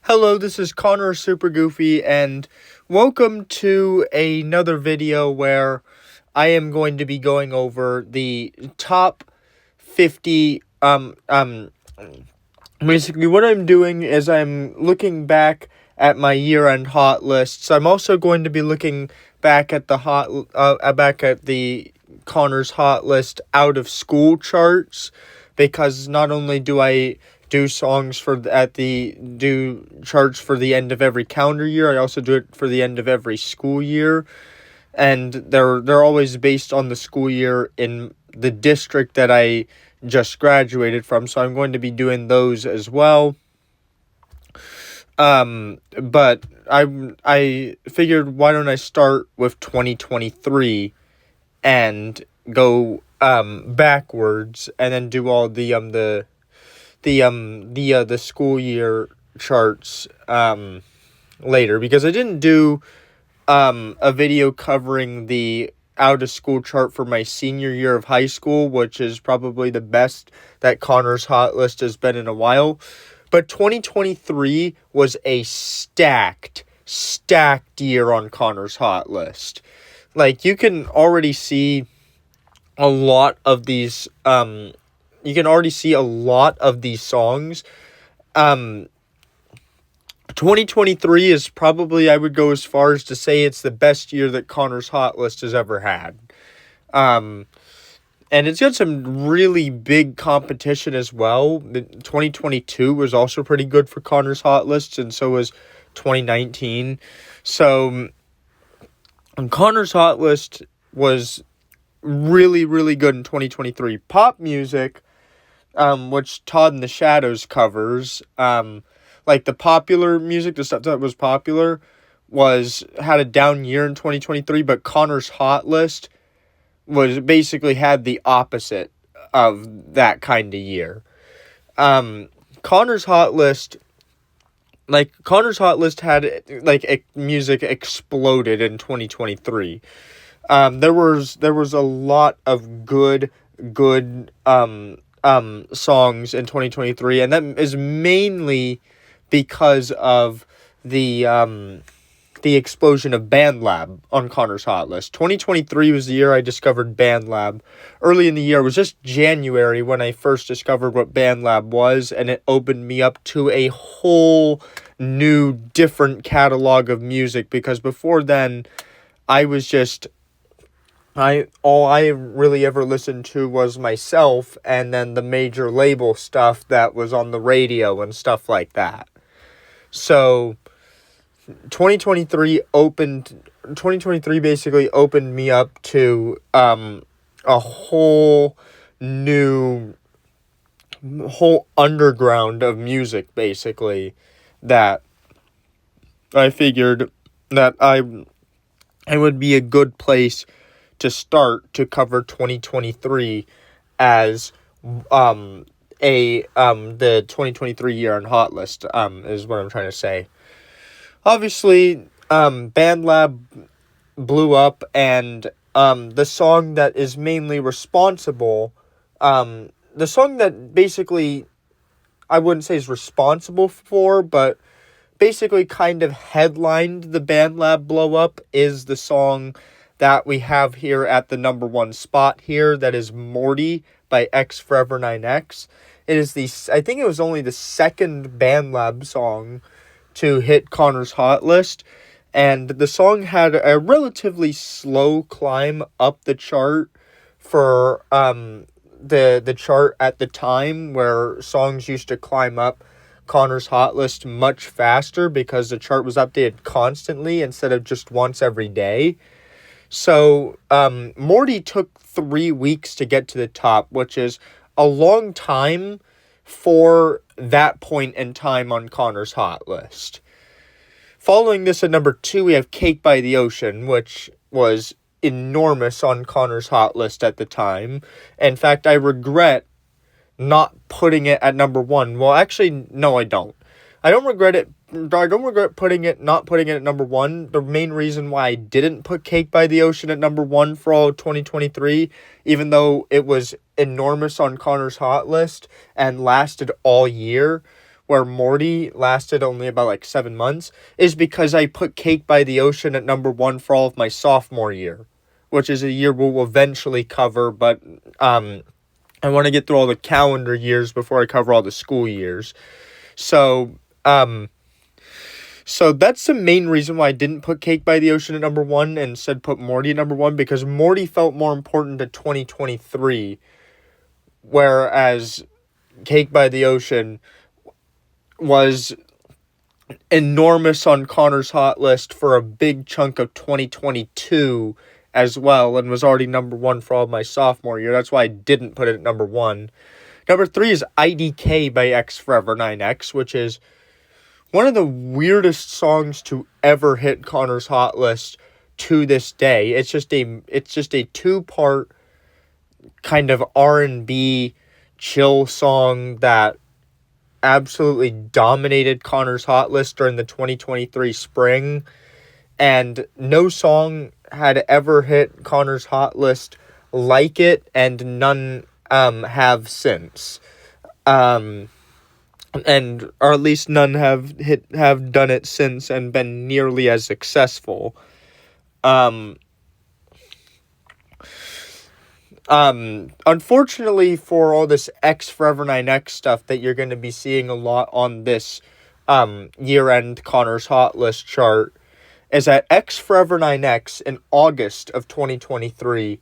Hello, this is Connor Super Goofy, and welcome to another video where I am going to be going over the top 50. Basically, what I'm doing is I'm looking back at my year-end hot lists. I'm also going to be looking back at the Connor's hot list out of school charts, because not only do I do songs do charts for the end of every calendar year, I also do it for the end of every school year, and they're always based on the school year in the district that I just graduated from. So I'm going to be doing those as well. But I figured, why don't I start with 2023 and go backwards, and then do all the school year charts later, because I didn't do a video covering the out of school chart for my senior year of high school, which is probably the best that Connor's hot list has been in a while. But 2023 was a stacked year on Connor's hot list. Like, you can already see a lot of these songs. 2023 is probably, I would go as far as to say, it's the best year that Connor's hot list has ever had. And it's got some really big competition as well. 2022 was also pretty good for Connor's hot list, and so was 2019. So Connor's hot list was really, really good in 2023. Pop music, which Todd and the Shadows covers, like the popular music, the stuff that was popular, had a down year in 2023, but Connor's hot list was basically had the opposite of that kind of year. Connor's hot list had, like, music exploded in 2023. There was a lot of good songs in 2023, and that is mainly because of the explosion of BandLab on Connor's hot list. 2023 was the year I discovered BandLab. Early in the year, it was just January when I first discovered what BandLab was, and it opened me up to a whole new, different catalog of music, because before then, all I really ever listened to was myself, and then the major label stuff that was on the radio and stuff like that. So 2023 basically opened me up to a whole underground of music, basically, that I figured that I would be a good place to start to cover 2023 as the 2023 year on hot list, is what I'm trying to say. Obviously, BandLab blew up, and the song that is mainly responsible, the song that basically I wouldn't say is responsible for, but basically kind of headlined the BandLab blow up, is the song that we have here at the number one spot here, that is Morty by X Forever 9X. It is I think it was only the second BandLab song to hit Connor's hot list, and the song had a relatively slow climb up the chart for the chart at the time, where songs used to climb up Connor's hot list much faster because the chart was updated constantly instead of just once every day. So Morty took 3 weeks to get to the top, which is a long time for that point in time on Connor's hot list. Following this at number 2, we have Cake by the Ocean, which was enormous on Connor's hot list at the time. In fact, I regret not putting it at number 1. Well, actually, no, I don't. I don't regret not putting it at number 1. The main reason why I didn't put Cake by the Ocean at number 1 for all of 2023, even though it was enormous on Connor's hot list and lasted all year, where Morty lasted only about like 7 months, is because I put Cake by the Ocean at number one for all of my sophomore year, which is a year we'll eventually cover, but I want to get through all the calendar years before I cover all the school years. So that's the main reason why I didn't put Cake by the Ocean at number one and instead put Morty at number one, because Morty felt more important to 2023, whereas Cake by the Ocean was enormous on Connor's Hot List for a big chunk of 2022 as well, and was already number one for all of my sophomore year. That's why I didn't put it at number one. Number three is IDK by X Forever 9X, which is one of the weirdest songs to ever hit Connor's Hot List to this day. It's just a two-part kind of R&B chill song that absolutely dominated Connor's Hot List during the 2023 spring, and no song had ever hit Connor's Hot List like it, and none have since. Or at least none have done it since and been nearly as successful. Unfortunately for all this X Forever 9X stuff that you're going to be seeing a lot on this year-end Connor's Hot List chart, is that X Forever 9X in August of 2023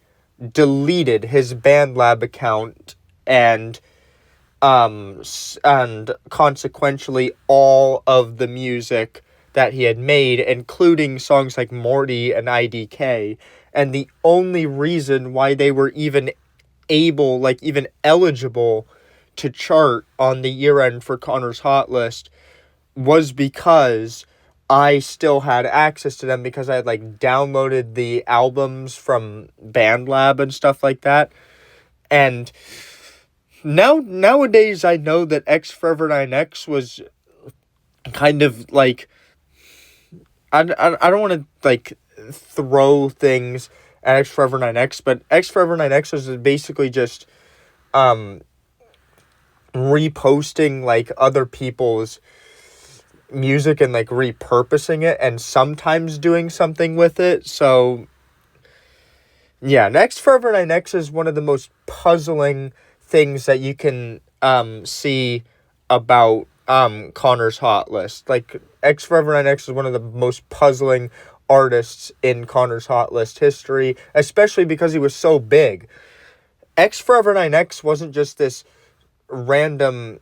deleted his BandLab account and consequentially all of the music that he had made, including songs like Morty and IDK. And the only reason why they were even eligible to chart on the year end for Connor's Hot List was because I still had access to them, because I had downloaded the albums from BandLab and stuff like that. And nowadays I know that X Forever 9X was kind of I don't want to throw things at X Forever 9X, but X Forever 9X was basically just reposting other people's music and repurposing it and sometimes doing something with it. So yeah, X Forever 9X is one of the most puzzling things that you can see about Connor's Hot List. X Forever 9X is one of the most puzzling artists in Connor's Hot List history, especially because he was so big. X Forever 9X wasn't just this random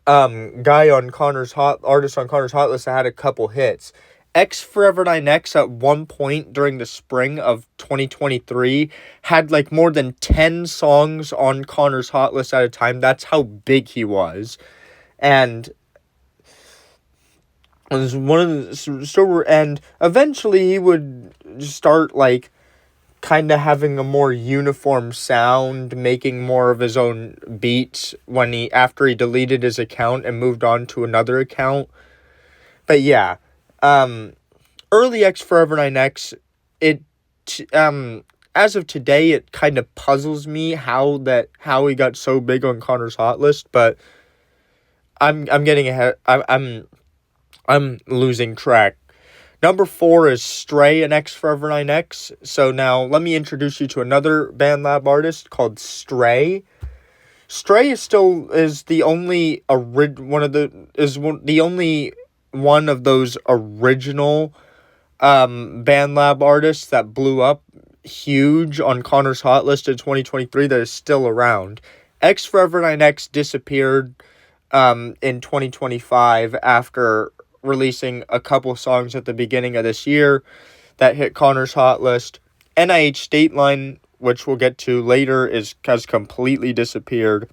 guy on Connor's Hot List that had a couple hits. X Forever 9X at one point during the spring of 2023 had more than 10 songs on Connor's Hot List at a time. That's how big he was. And it was and eventually he would start kind of having a more uniform sound, making more of his own beats after he deleted his account and moved on to another account. But yeah, early X Forever 9X, as of today, it kind of puzzles me how he got so big on Connor's Hot List, but I'm getting ahead. I'm losing track. Number 4 is Stray and X Forever 9X. So now let me introduce you to another BandLab artist called Stray. Stray is the only one of those original BandLab artists that blew up huge on Connor's Hot List in 2023 that is still around. X Forever 9X disappeared in 2025 after releasing a couple songs at the beginning of this year that hit Connor's Hot List. NIH State Line, which we'll get to later, has completely disappeared.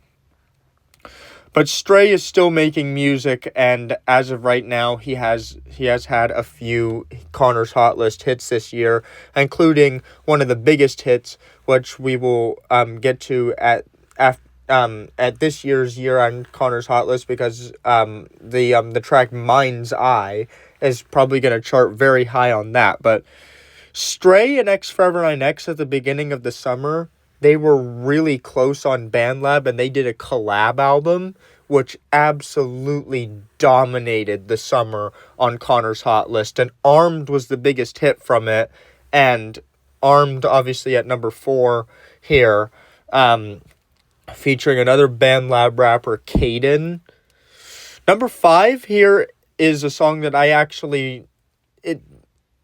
But Stray is still making music, and as of right now, he has had a few Connor's Hot List hits this year, including one of the biggest hits, which we will get to at this year's year-end Connor's Hot List, because the track Mind's Eye is probably going to chart very high on that. But Stray and X Forever 9X at the beginning of the summer, they were really close on BandLab, and they did a collab album, which absolutely dominated the summer on Connor's Hot List. And Armed was the biggest hit from it. And Armed, obviously, at number 4 here, featuring another BandLab rapper, Kaden. Number 5 here is a song that I actually...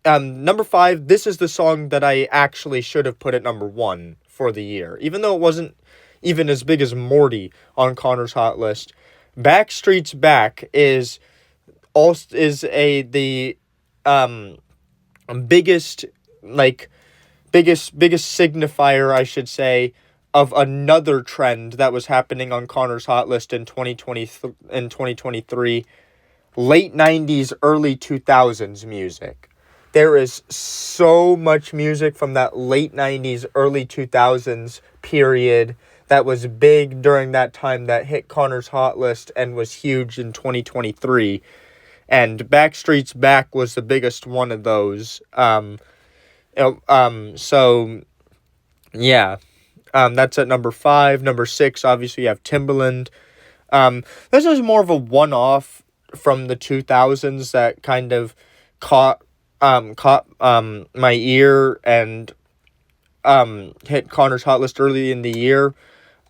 number 5, this is the song that I actually should have put at number 1 for the year. Even though it wasn't even as big as Morty on Connor's Hot List. Backstreet's Back is the biggest signifier, I should say, of another trend that was happening on Connor's Hot List in 2023. Late 90s, early 2000s music. There is so much music from that late 90s, early 2000s period that was big during that time that hit Connor's Hot List and was huge in 2023. And Backstreet's Back was the biggest one of those. So, yeah. That's at number 5. Number 6, obviously, you have Timbaland. This is more of a one-off from the 2000s that kind of caught my ear and hit Connor's Hot List early in the year.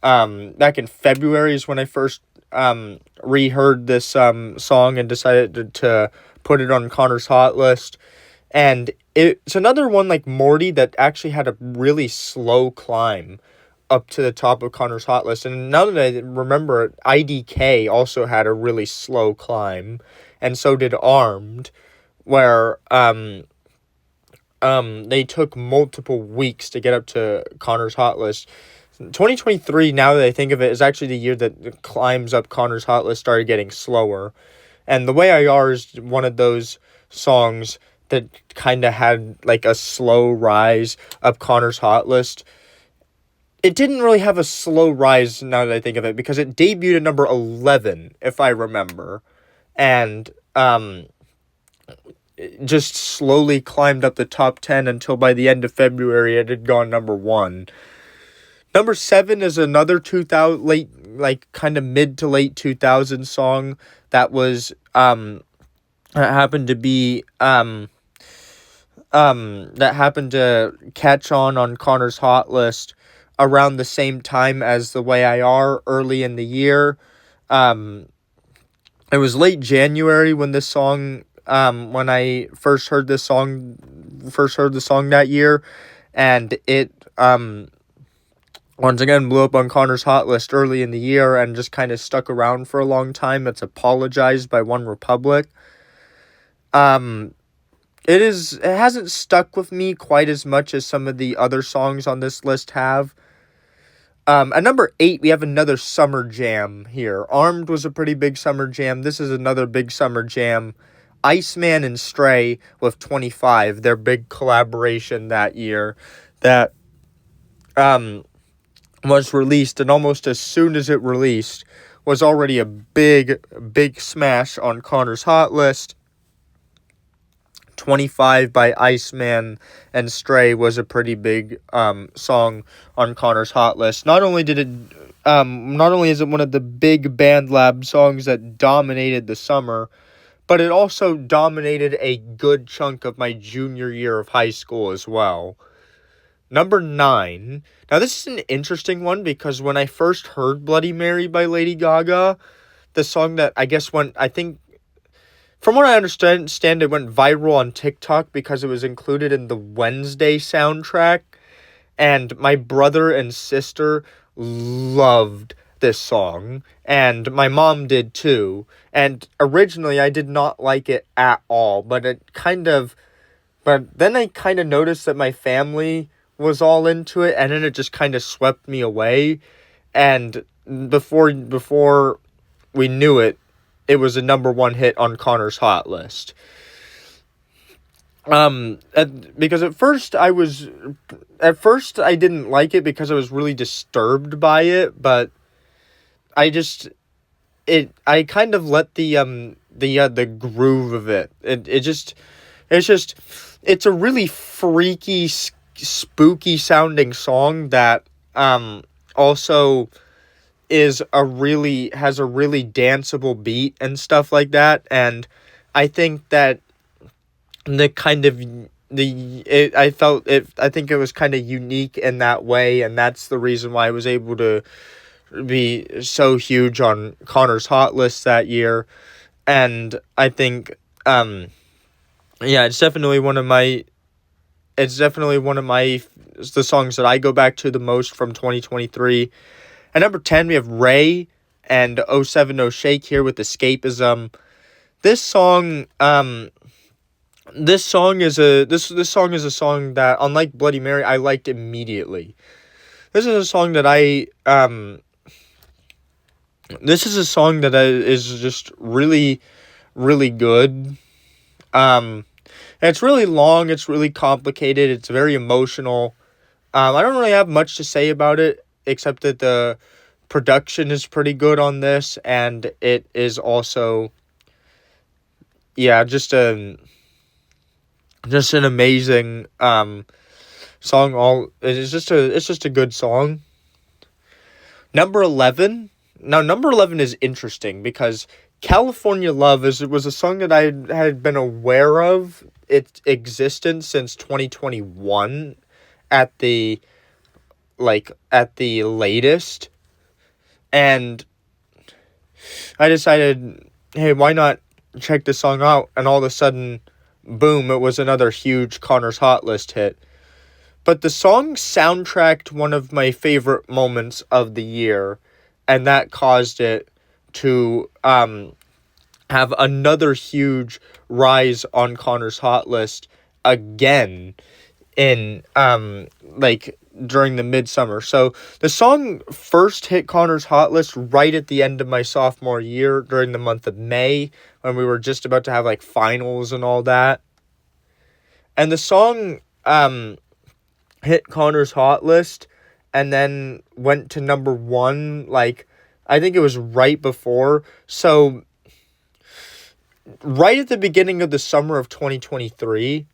Back in February is when I first reheard this song and decided to put it on Connor's Hot List. And it's another one like Morty that actually had a really slow climb up to the top of Connor's Hot List. And now that I remember it, IDK also had a really slow climb, and so did Armed, where they took multiple weeks to get up to Connor's Hot List. 2023, now that I think of it, is actually the year that the climbs up Connor's Hot List started getting slower. And The Way I Are is one of those songs that kind of had like a slow rise up Connor's Hot List. It didn't really have a slow rise now that I think of it, because it debuted at number 11, if I remember. And it just slowly climbed up the top 10 until by the end of February it had gone number 1. Number 7 is another kind of mid to late 2000s song that was that happened to catch on Connor's Hot List around the same time as The Way I Are early in the year. It was late January when this song when I first heard the song that year, and it once again blew up on Connor's Hot List early in the year and just kind of stuck around for a long time. It's Apologized by OneRepublic. It hasn't stuck with me quite as much as some of the other songs on this list have. At number 8, we have another summer jam here. Armed was a pretty big summer jam. This is another big summer jam. Iceman and Stray with 25, their big collaboration that year, that was released, and almost as soon as it released, was already a big smash on Connor's Hot List. 25 by Iceman and Stray was a pretty big song on Connor's Hot List. Not only is it one of the big BandLab songs that dominated the summer, but it also dominated a good chunk of my junior year of high school as well. Number 9. Now this is an interesting one, because when I first heard Bloody Mary by Lady Gaga, the song that from what I understand, it went viral on TikTok because it was included in the Wednesday soundtrack. And my brother and sister loved this song. And my mom did too. And originally I did not like it at all. But then I kind of noticed that my family was all into it. And then it just kind of swept me away. And before we knew it, it was a number 1 hit on Connor's Hot List. Because at first I didn't like it because I was really disturbed by it, but I kind of let the groove of it. It's a really freaky, spooky sounding song that also has a really danceable beat and stuff like that, and I think that the kind of I think it was kind of unique in that way, and that's the reason why I was able to be so huge on Connor's Hot List that year. And I think yeah, it's definitely one of my the songs that I go back to the most from 2023. At number 10, we have Ray and 070 Shake here with Escapism. This song is a song that, unlike Bloody Mary, I liked immediately. This is a song that is just really, really good. It's really long, it's really complicated, it's very emotional. I don't really have much to say about it, except that the production is pretty good on this, and it is also, yeah, just an amazing song. It's just a good song. Number 11. Now, number 11 is interesting because California Love was a song that I had been aware of its existence since 2021 at the latest. And I decided, hey, why not check this song out? And all of a sudden, boom, it was another huge Connor's Hot List hit. But the song soundtracked one of my favorite moments of the year, and that caused it to have another huge rise on Connor's Hot List again in during the midsummer. So the song first hit Connor's Hot List right at the end of my sophomore year during the month of May, when we were just about to have finals and all that. And the song hit Connor's Hot List and then went to number 1, I think it was right before. So right at the beginning of the summer of 2023,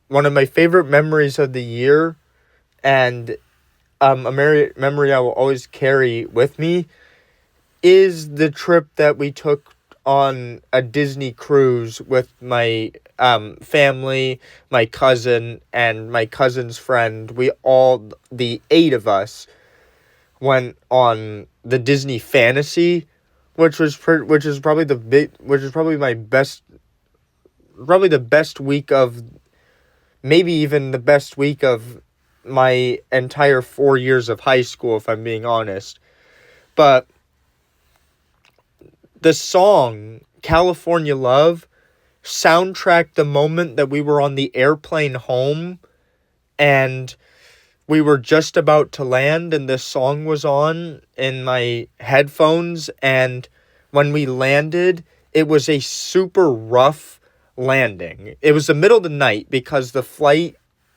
one of my favorite memories of the year, and a memory I will always carry with me, is the trip that we took on a Disney cruise with my family, my cousin, and my cousin's friend. The 8 of us, went on the Disney Fantasy, which is probably the best week of, maybe even the best week of my entire 4 years of high school, if I'm being honest. But the song California Love soundtracked the moment that we were on the airplane home, and we were just about to land, and this song was on in my headphones, and when we landed, it was a super rough landing. It was the middle of the night because the flight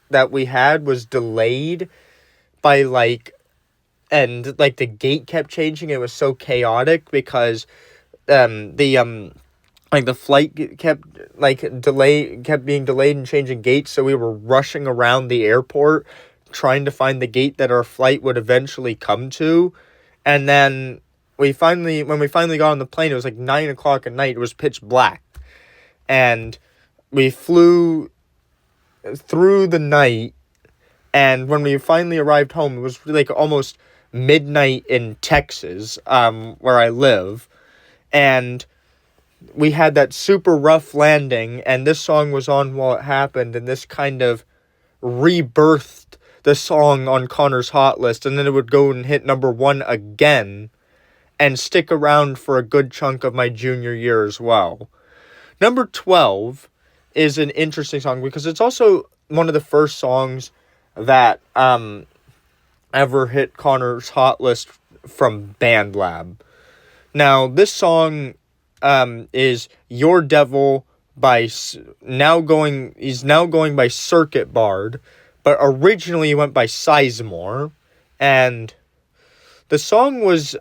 that we had was delayed by the gate kept changing. It was so chaotic because the flight kept being delayed and changing gates, so we were rushing around the airport trying to find the gate that our flight would eventually come to. And then when we finally got on the plane, it was 9 o'clock at night. It was pitch black, and we flew through the night, and when we finally arrived home, it was almost midnight in Texas, where I live, and we had that super rough landing, and this song was on while it happened, and this kind of rebirthed the song on Connor's Hot List, and then it would go and hit number 1 again, and stick around for a good chunk of my junior year as well. Number 12 is an interesting song because it's also one of the first songs that ever hit Connor's Hot List from BandLab. Now, this song is Your Devil he's now going by Circuit Bard, but originally he went by Sizemore, and the song was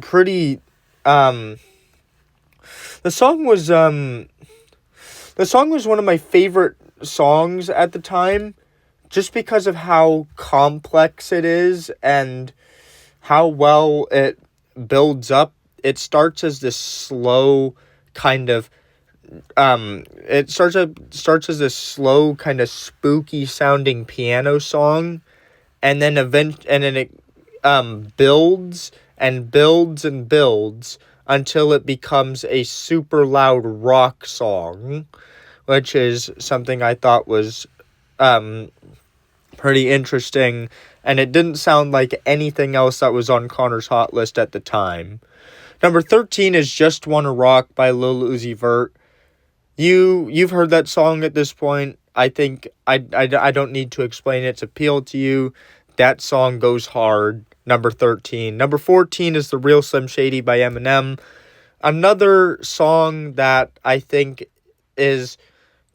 pretty, the song was one of my favorite songs at the time, just because of how complex it is, and how well it builds up. It starts as this slow kind of it starts as this slow kind of spooky sounding piano song, and then it builds and builds and builds until it becomes a super loud rock song, which is something I thought was pretty interesting, and it didn't sound like anything else that was on Connor's Hot List at the time. Number 13 is Just Wanna Rock by Lil Uzi Vert. You've heard that song at this point. I think I don't need to explain its appeal to you. That song goes hard. Number 13. Number 14 is The Real Slim Shady by Eminem. Another song that I think is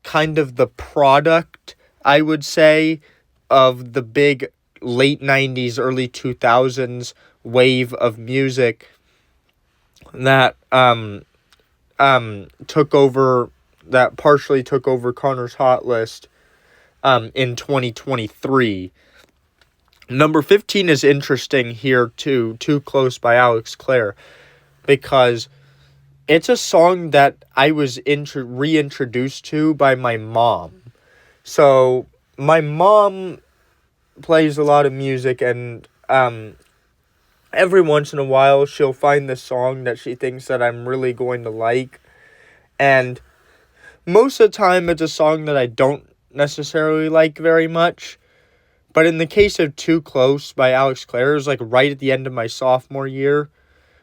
kind of the product, I would say, of the big late 90s, early 2000s wave of music that that partially took over Connor's Hot List in 2023. Number 15 is interesting here too, Too Close by Alex Clare, because it's a song that I was reintroduced to by my mom. So my mom plays a lot of music, and every once in a while she'll find this song that she thinks that I'm really going to like, and most of the time it's a song that I don't necessarily like very much. But in the case of Too Close by Alex Clare, it was like right at the end of my sophomore year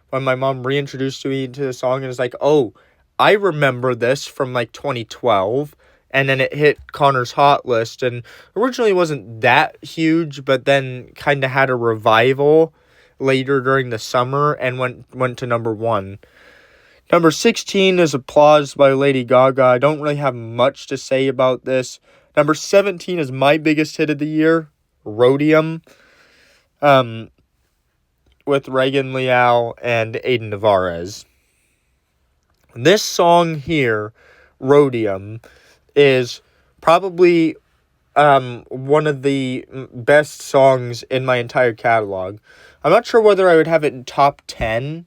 when my mom reintroduced me to the song, and was like, oh, I remember this from like 2012. And then it hit Connor's Hot List, and originally wasn't that huge, but then kind of had a revival later during the summer and went to number 1. Number 16 is Applause by Lady Gaga. I don't really have much to say about this. Number 17 is my biggest hit of the year, Rhodium, with Reagan Leal and Aiden Navarez. This song here, Rhodium, is probably one of the best songs in my entire catalog. I'm not sure whether I would have it in top 10.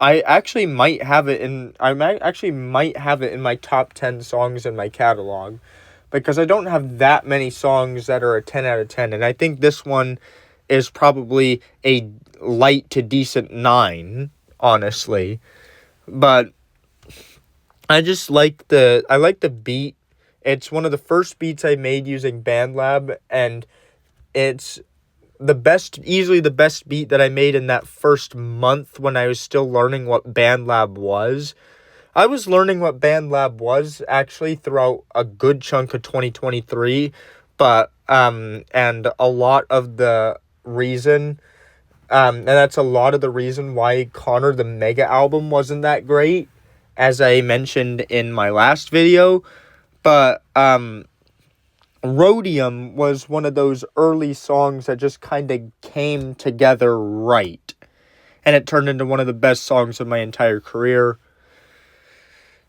I actually might have it in my top 10 songs in my catalog, because I don't have that many songs that are a 10 out of 10, and I think this one is probably a light to decent 9, honestly. But I like the beat. It's one of the first beats I made using BandLab, and it's easily the best beat that I made in that first month when I was still learning what BandLab was. I was learning what BandLab was actually throughout a good chunk of 2023, but and a lot of the reason, and that's a lot of the reason why Connor the Mega album wasn't that great, as I mentioned in my last video. But Rhodium was one of those early songs that just kind of came together right, and it turned into one of the best songs of my entire career.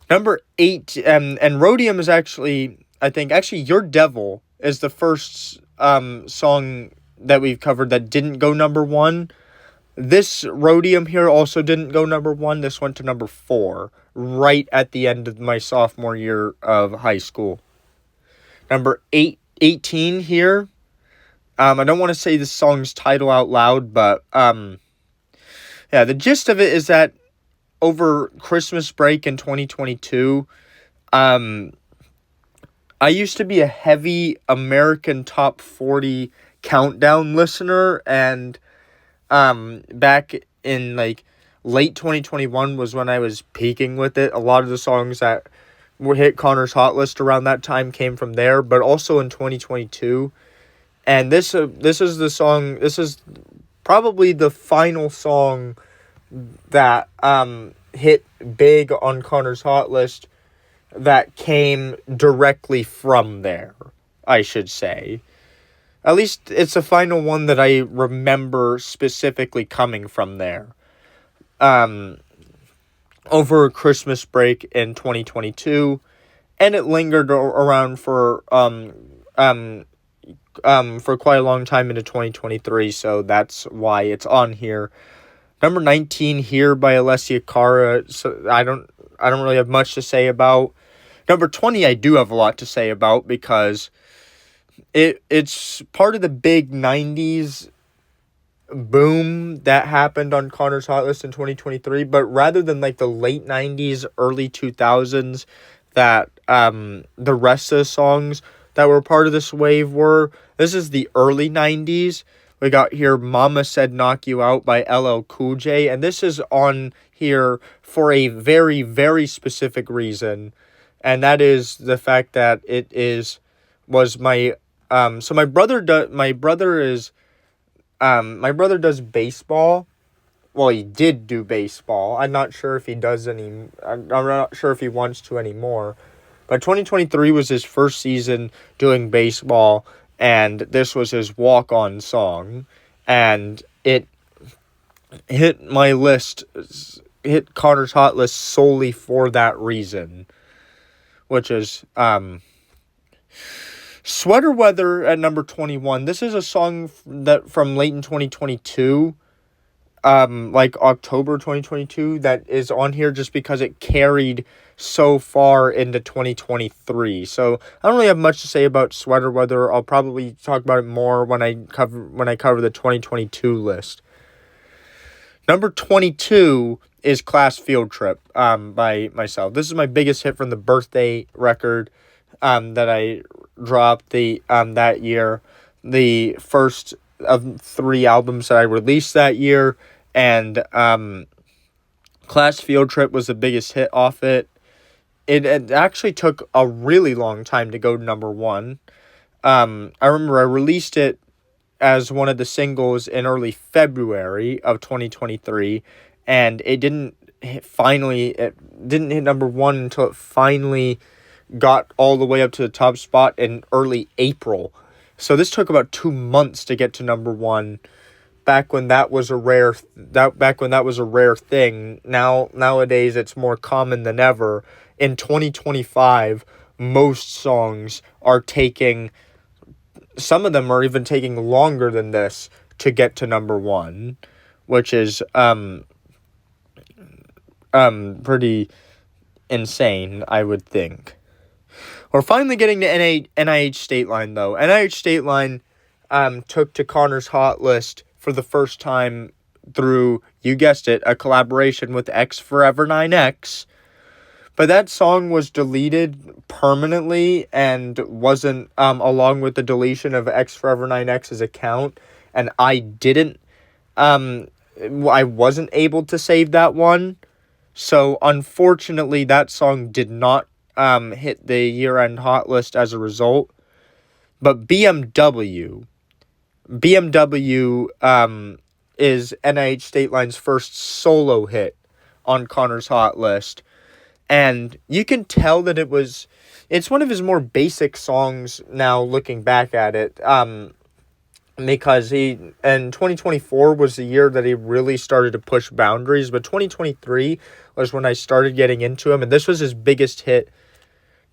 Number 8, and Rhodium is actually Your Devil is the first song that we've covered that didn't go number 1. This Rhodium here also didn't go number 1. This went to number 4, right at the end of my sophomore year of high school. Number 18 here. I don't want to say the song's title out loud, but the gist of it is that over Christmas break in 2022, I used to be a heavy American Top 40 countdown listener, and back in like late 2021 was when I was peaking with it. A lot of the songs that were hit Connor's Hot List around that time came from there, but also in 2022. And this is the song. This is probably the final song that hit big on Connor's Hot List that came directly from there, I should say. At least it's the final one that I remember specifically coming from there. Over Christmas break in 2022, and it lingered around for quite a long time into 2023, so that's why it's on here. Number 19, Here by Alessia Cara. So I don't really have much to say about. Number 20, I do have a lot to say about because it's part of the big 90s boom that happened on Connor's Hot List in 2023, but rather than like the late 90s, early 2000s that the rest of the songs that were part of this wave were, this is the early 90s. We got here Mama Said Knock You Out by LL Cool J, and this is on here for a very, very specific reason, and that is the fact that was my so my brother does baseball. Well, he did do baseball. I'm not sure if he does any. I'm not sure if he wants to anymore. But 2023 was his first season doing baseball, and this was his walk-on song, and it hit my list, hit Connor's Hot List solely for that reason, which is Sweater Weather at number 21. This is a song that from late in 2022, like October 2022, that is on here just because it carried so far into 2023. So I don't really have much to say about Sweater Weather. I'll probably talk about it more when I cover the 2022 list. Number 22 is Class Field Trip by myself. This is my biggest hit from the birthday record that I dropped that year. The first of 3 albums that I released that year, and Class Field Trip was the biggest hit off it. It actually took a really long time to go to number 1. I remember I released it as one of the singles in early February of 2023, and it didn't hit number 1 until it finally got all the way up to the top spot in early April. So this took about 2 months to get to number 1. Back when that was a rare thing. Nowadays it's more common than ever. In 2025, most songs are taking, some of them are even taking longer than this to get to number 1, which is pretty insane, I would think. We're finally getting to NIH State Line, though. NIH State Line took to Connor's Hot List for the first time through, you guessed it, a collaboration with X Forever 9X. But that song was deleted permanently and wasn't, along with the deletion of X Forever 9X's account. And I wasn't able to save that one. So, unfortunately, that song did not hit the year-end hot list as a result. But BMW is NIH State Line's first solo hit on Connor's Hot List. And you can tell that it's one of his more basic songs now looking back at it. Because 2024 was the year that he really started to push boundaries. But 2023 was when I started getting into him. And this was his biggest hit,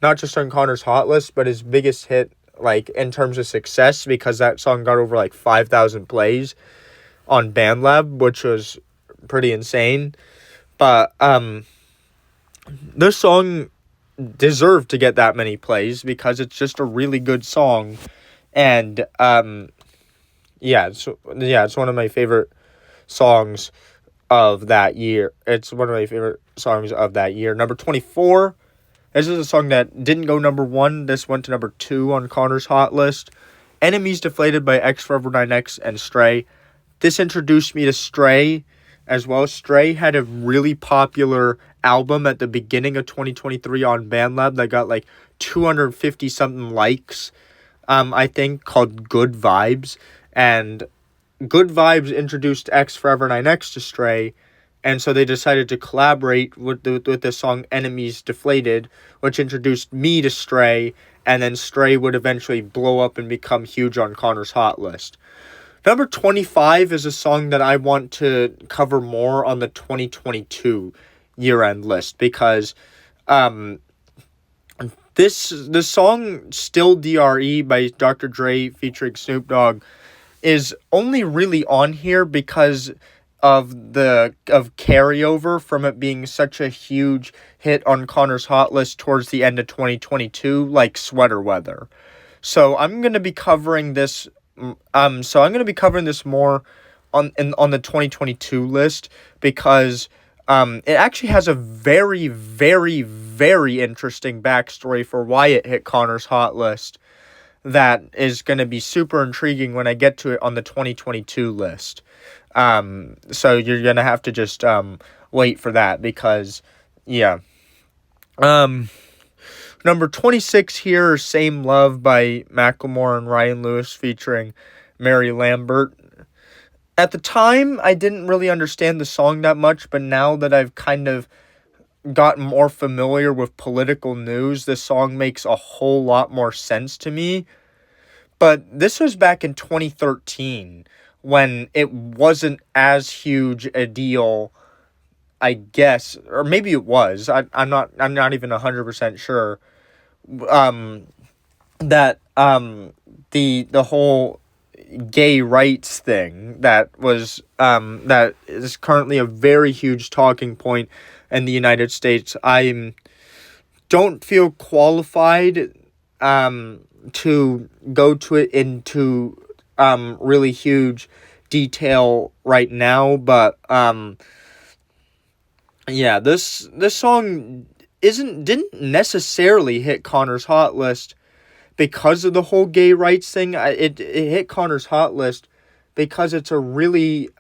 not just on Connor's Hot List, but his biggest hit, like, in terms of success, because that song got over, like, 5,000 plays on BandLab, which was pretty insane. But, this song deserved to get that many plays because it's just a really good song. And, it's one of my favorite songs of that year. It's one of my favorite songs of that year. Number 24. This is a song that didn't go number 1. This went to number 2 on Connor's Hot List. Enemies Deflated by X Forever 9X and Stray. This introduced me to Stray as well. Stray had a really popular album at the beginning of 2023 on BandLab that got like 250 something likes, I think, called Good Vibes. And Good Vibes introduced X Forever 9X to Stray. And so they decided to collaborate with the song Enemies Deflated, which introduced me to Stray, and then Stray would eventually blow up and become huge on Connor's Hot List. Number 25 is a song that I want to cover more on the 2022 year-end list, because this song, Still DRE by Dr. Dre featuring Snoop Dogg, is only really on here because of carryover from it being such a huge hit on Connor's Hot List towards the end of 2022, like Sweater Weather. So I'm going to be covering this more on the 2022 list because it actually has a very, very, very interesting backstory for why it hit Connor's Hot List that is going to be super intriguing when I get to it on the 2022 list. So you're going to have to just wait for that because, yeah. Number 26 here is Same Love by Macklemore and Ryan Lewis featuring Mary Lambert. At the time, I didn't really understand the song that much, but now that I've kind of gotten more familiar with political news, this song makes a whole lot more sense to me. But this was back in 2013 when it wasn't as huge a deal, I guess, or maybe it was. I'm not even 100% sure. That the whole gay rights thing that is currently a very huge talking point in the United States. I don't feel qualified to go to it into really huge detail right now, but yeah, this song didn't necessarily hit Connor's Hot List because of the whole gay rights thing. It hit Connor's Hot List because it's a really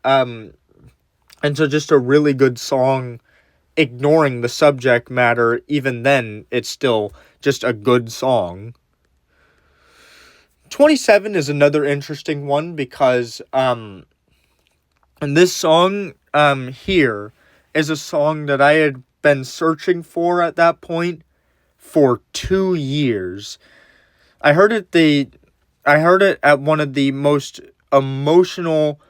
just a really good song. Ignoring the subject matter, even then, it's still just a good song. 27 is another interesting one because and this song here is a song that I had been searching for at that point for 2 years. I heard it at one of the most emotional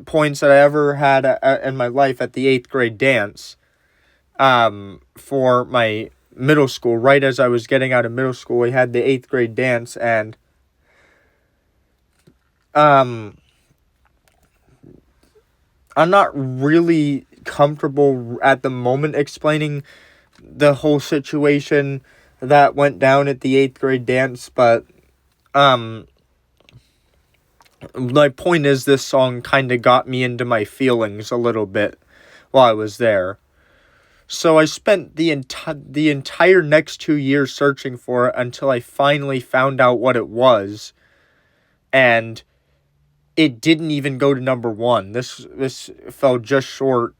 points that I ever had in my life at the 8th grade dance for my middle school. Right as I was getting out of middle school, we had the 8th grade dance, and I'm not really comfortable at the moment explaining the whole situation that went down at the 8th grade dance, but my point is this song kind of got me into my feelings a little bit while I was there. So I spent the entire next 2 years searching for it until I finally found out what it was, and it didn't even go to number 1. This fell just short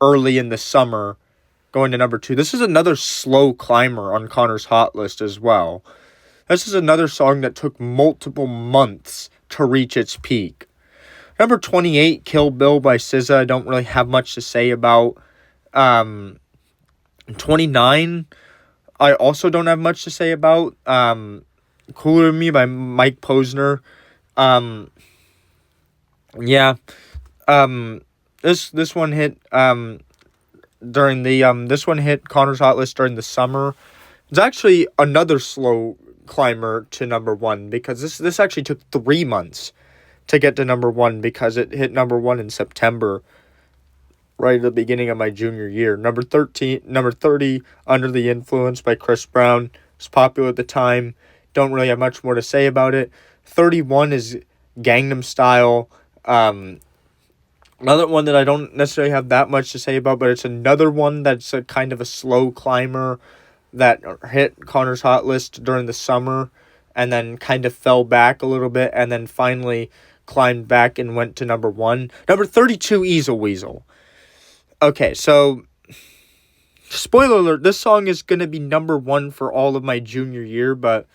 early in the summer, going to number 2. This is another slow climber on Connor's Hot List as well. This is another song that took multiple months to reach its peak. Number 28, Kill Bill by SZA, I don't really have much to say about. 29, I also don't have much to say about. Cooler Than Me by Mike Posner. Yeah. This one hit during the this one hit Connor's Hot List during the summer. It's actually another slow climber to number 1 because this actually took 3 months to get to number 1 because it hit number 1 in September, right at the beginning of my junior year. Number 30, Under the Influence by Chris Brown. It's popular at the time. Don't really have much more to say about it. 31 is Gangnam Style. Another one that I don't necessarily have that much to say about, but it's another one that's a kind of a slow climber that hit Connor's Hot List during the summer and then kind of fell back a little bit and then finally climbed back and went to number 1. Number 32, Easel Weasel. Okay, so spoiler alert, this song is going to be number 1 for all of my junior year, but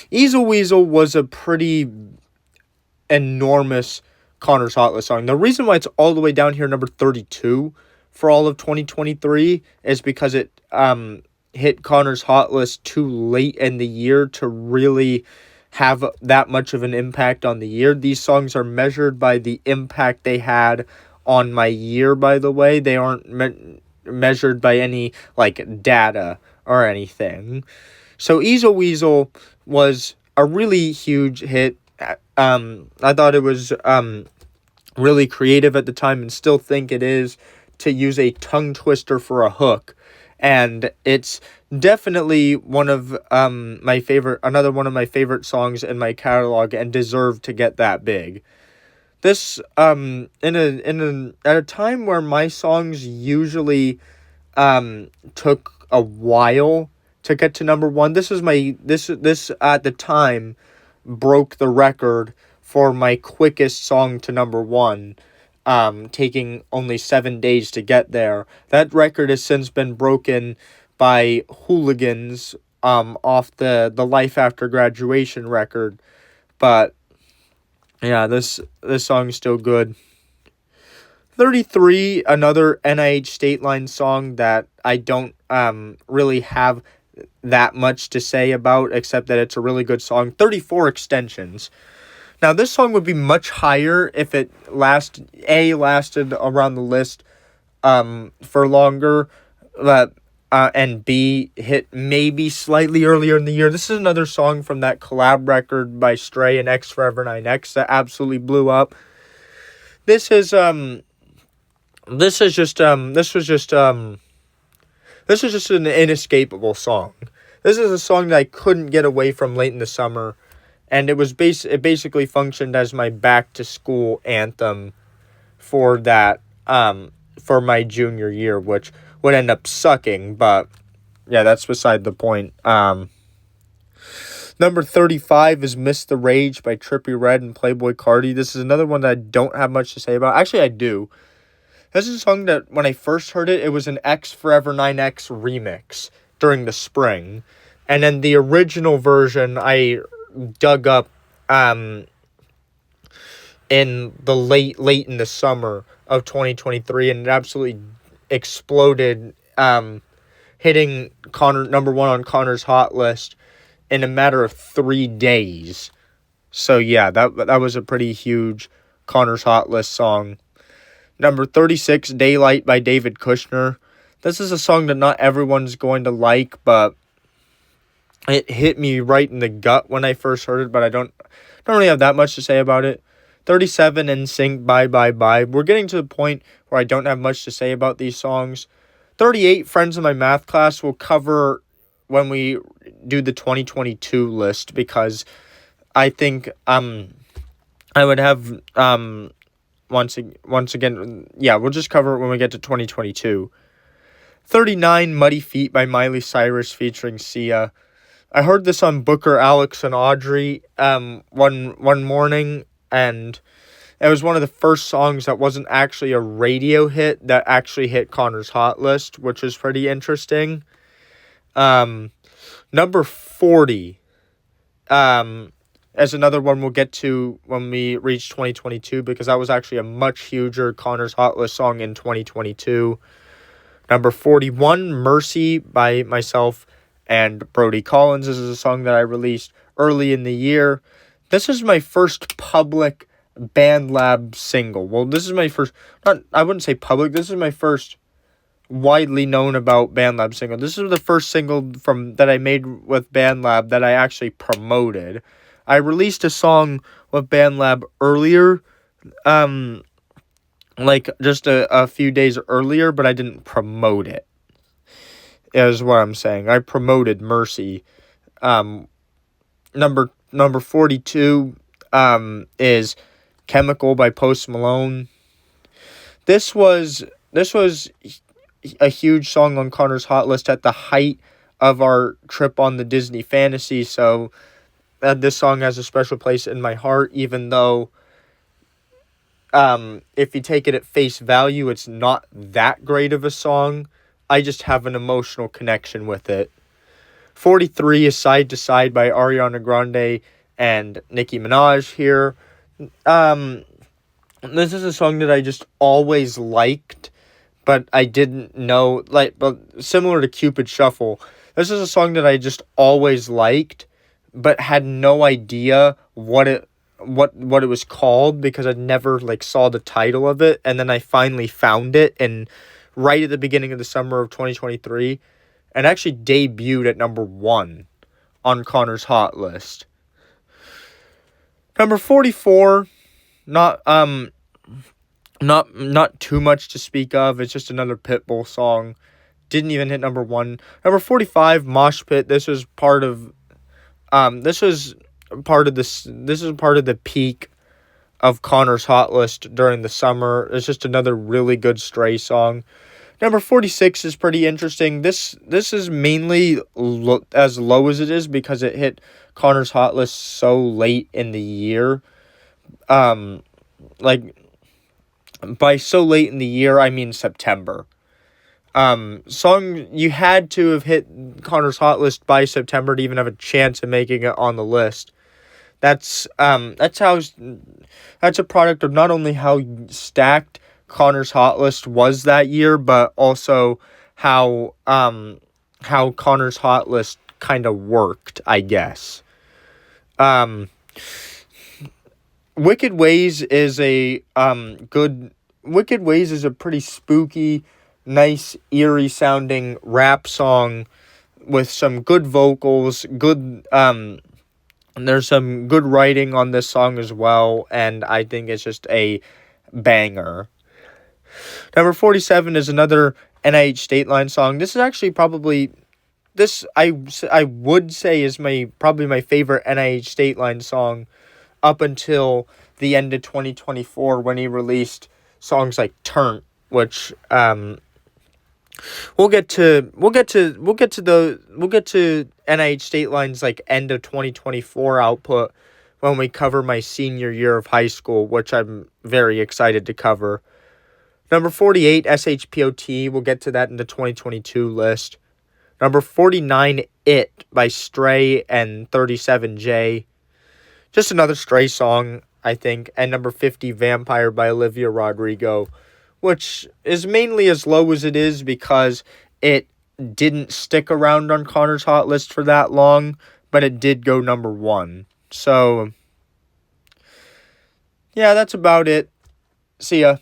Easel Weasel was a pretty enormous Connor's Hot List song. The reason why it's all the way down here number 32 for all of 2023 is because it hit Connor's Hot List too late in the year to really have that much of an impact on the year. These songs are measured by the impact they had on my year, by the way. They aren't measured by any like data or anything. So Easel Weasel was a really huge hit, I thought it was really creative at the time, and still think it is, to use a tongue twister for a hook. And it's definitely another one of my favorite songs in my catalog, and deserved to get that big. This at a time where my songs usually took a while to get to number one. This at the time broke the record for my quickest song to number one, taking only 7 days to get there. That record has since been broken by Hooligans, off the Life After Graduation record. But yeah, this song's still good. 33, another NIH State Line song that I don't really have that much to say about, except that it's a really good song. 34, Extensions. Now, this song would be much higher if it lasted around the list for longer, and B, hit maybe slightly earlier in the year. This is another song from that collab record by Stray and X Forever 9X that absolutely blew up. This was just an inescapable song. This is a song that I couldn't get away from late in the summer, and it basically functioned as my back to school anthem for that for my junior year, which would end up sucking, but yeah, that's beside the point. Number 35 is Miss the Rage by Trippie Redd and Playboi Carti. This is another one that I don't have much to say about. Actually, I do. This is a song that when I first heard it, it was an X Forever 9X remix during the spring. And then the original version I dug up in the late in the summer of 2023, and it absolutely exploded, hitting number one on Connor's Hot List in a matter of 3 days. So yeah, that was a pretty huge Connor's Hot List song. Number 36, Daylight by David Kushner. This is a song that not everyone's going to like, but it hit me right in the gut when I first heard it, but I don't really have that much to say about it. 37, NSYNC, Bye Bye Bye. We're getting to the point where I don't have much to say about these songs. 38, Friends in My Math Class, will cover when we do the 2022 list, because I think I would have once again, yeah, we'll just cover it when we get to 2022. 39, Muddy Feet by Miley Cyrus featuring Sia. I heard this on Booker, Alex, and Audrey one morning, and it was one of the first songs that wasn't actually a radio hit that actually hit Connor's Hot List, which was pretty interesting. Number 40 as another one we'll get to when we reach 2022, because that was actually a much huger Connor's Hot List song in 2022. Number 41, Mercy by myself and Brody Collins. This is a song that I released early in the year. This is my first public BandLab single. Well, this is my first, I wouldn't say public, this is my first widely known about BandLab single. This is the first single that I made with BandLab that I actually promoted. I released a song with BandLab earlier, like just a few days earlier, but I didn't promote it, is what I'm saying. I promoted Mercy. Number 42 is Chemical by Post Malone. This was a huge song on Connor's Hot List at the height of our trip on the Disney Fantasy, so this song has a special place in my heart, even though if you take it at face value, it's not that great of a song. I just have an emotional connection with it. 43 is Side to Side by Ariana Grande and Nicki Minaj here. This is a song that I just always liked, but I didn't know, but similar to Cupid Shuffle, this is a song that I just always liked, but had no idea what it was called, because I never saw the title of it, and then I finally found it, and right at the beginning of the summer of 2023, and actually debuted at number 1 on Connor's Hot List. Number 44, not not too much to speak of. It's just another Pitbull song. Didn't even hit number 1. Number 45, Mosh Pit. This was part of the peak of Connor's Hot List during the summer. It's just another really good Stray song. Number 46 is pretty interesting. This is mainly as low as it is because it hit Connor's Hot List so late in the year. Like, by so late in the year, I mean September. Song you had to have hit Connor's Hot List by September to even have a chance of making it on the list. That's a product of not only how stacked Connor's Hot List was that year, but also how Connor's Hot List kind of worked, I guess. Wicked Ways is a pretty spooky, nice, eerie sounding rap song with some good vocals, there's some good writing on this song as well, and I think it's just a banger. Number 47 is another NIH State Line song. This is actually probably, I would say is probably my favorite NIH State Line song up until the end of 2024 when he released songs like Turnt, which we'll get to NIH State Line's like end of 2024 output when we cover my senior year of high school, which I'm very excited to cover. Number 48, SHPOT. We'll get to that in the 2022 list. Number 49, It by Stray and 37J. Just another Stray song, I think. And number 50, Vampire by Olivia Rodrigo, which is mainly as low as it is because it didn't stick around on Connor's Hot List for that long, but it did go number 1. So, yeah, that's about it. See ya.